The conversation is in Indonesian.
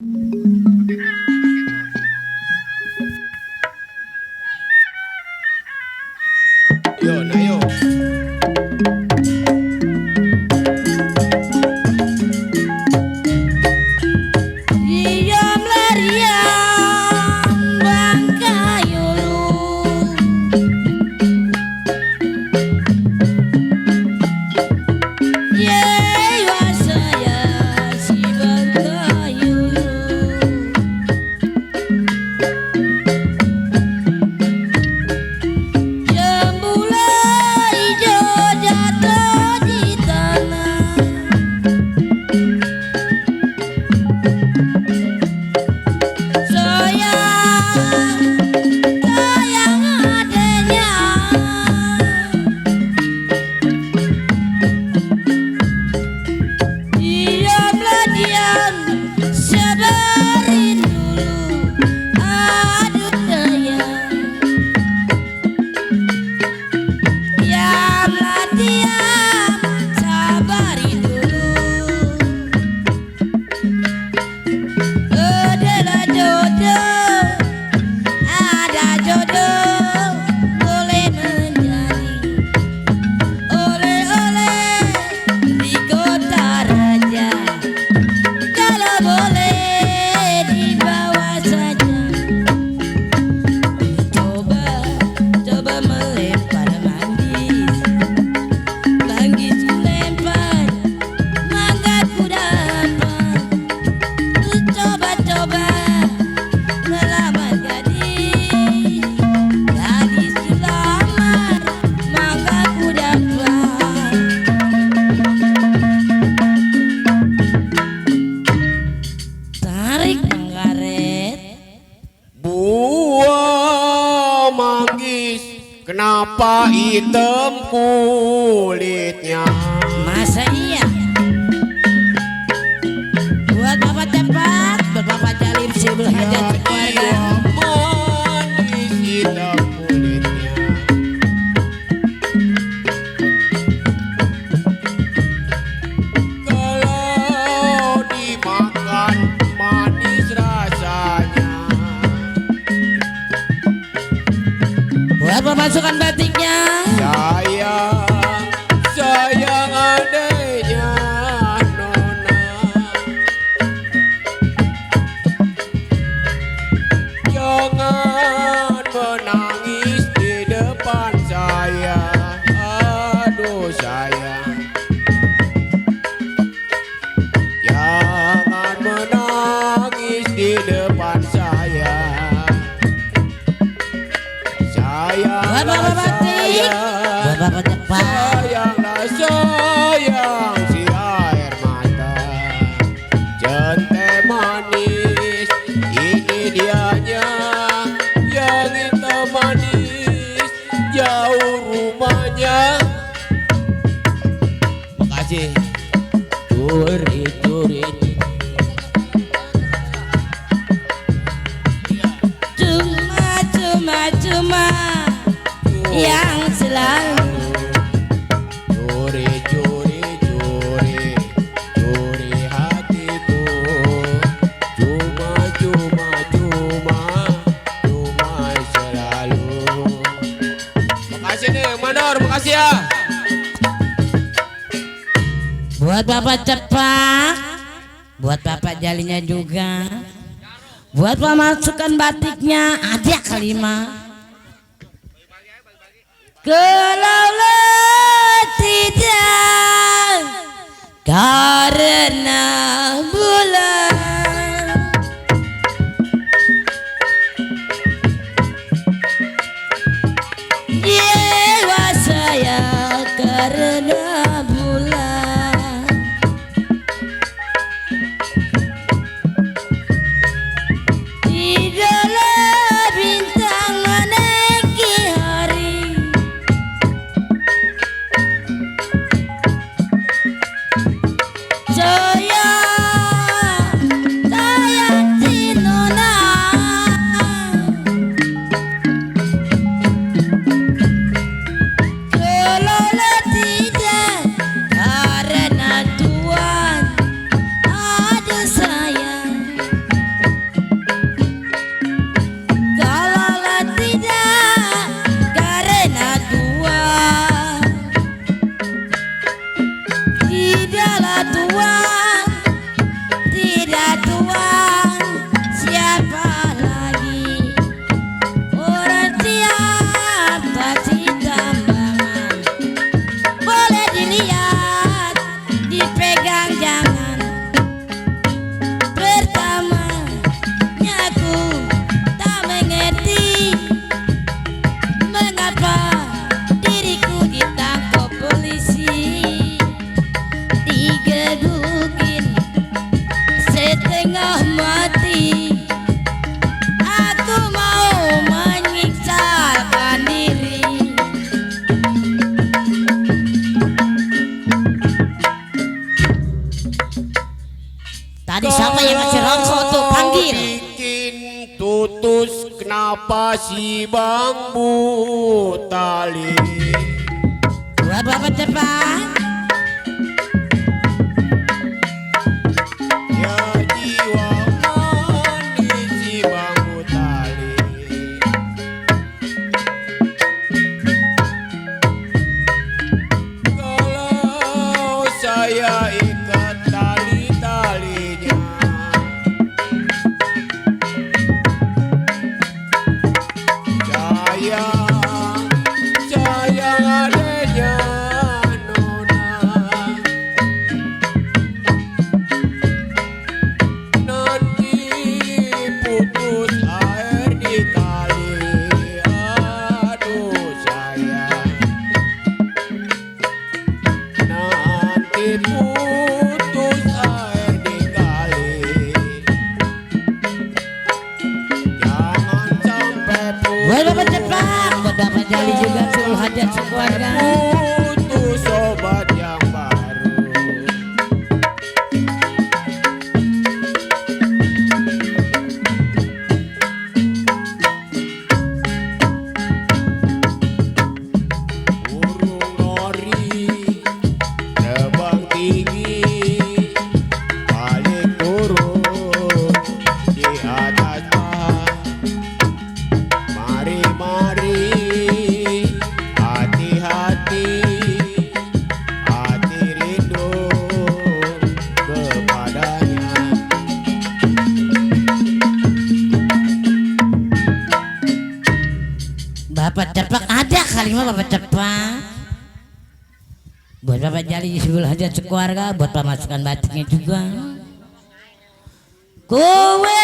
Yo, nah yo. Diam larian Bangkayulu Yeay wasaya si Bangkayulu Jembula hijau jatuh di tanah sayang adanya diamlah diam sabarin dulu aduh sayang diamlah diam sabarin dulu adalah jodoh ada jodoh boleh menjadi oleh-oleh di kota raja kalau boleh dibawa saja coba coba melempar manggis manggis lempar mangga ku dapat coba-coba melamar gadis gadis dilamar maka ku dapat tarik menggaret Buah manggis, kenapa hitam kulitnya? masa iya buat bapak cepat buat bapak Jalim sibul hajat keluarga Manis hitam kulitnya. Kalau dimakan manis rasanya. buat pemasukan batiknya Sayang adanya Nona. Jangan menangis di depan saya. Aduh sayang. Jangan menangis di depan saya. buat bapak batik buat bapak cepat Sayanglah sayang si air mata. Jente manis ini dianya yang hitam manis jauh rumahnya. Makasih. Curi cuma yang selalu Curi hatiku. Cuma selalu. Makasih nih Mandor, makasih ya. buat bapak cepat buat bapak Jalinya juga buat pemasukan batiknya ada kelima kalau tidak karena bulan jiwa saya karena bulan tidaklah bintang menaiki hari sayang adil. bikin tutus kenapa si bambu tali. Buat bapak cepat. Ya jiwa manis si bambu tali. Kalau saya ikat tali-talinya, sayang adanya nona, nanti putus air di kali. Aduh sayang, nanti putus air di kali. Jangan sampai Buat bapak cepat. Buat bapak Jali juga seluruh hajat sekeluarga. putus sobat yang baru. Burung nori terbang tinggi, balik turun di atas pah. Mari-mari, hati-hati, hati rindu kepadanya. Bapak cepat ada kali mah bapak cepat. Buat bapak Jali seluruh hajat sekeluarga. Buat pemasukan batiknya juga. Kowe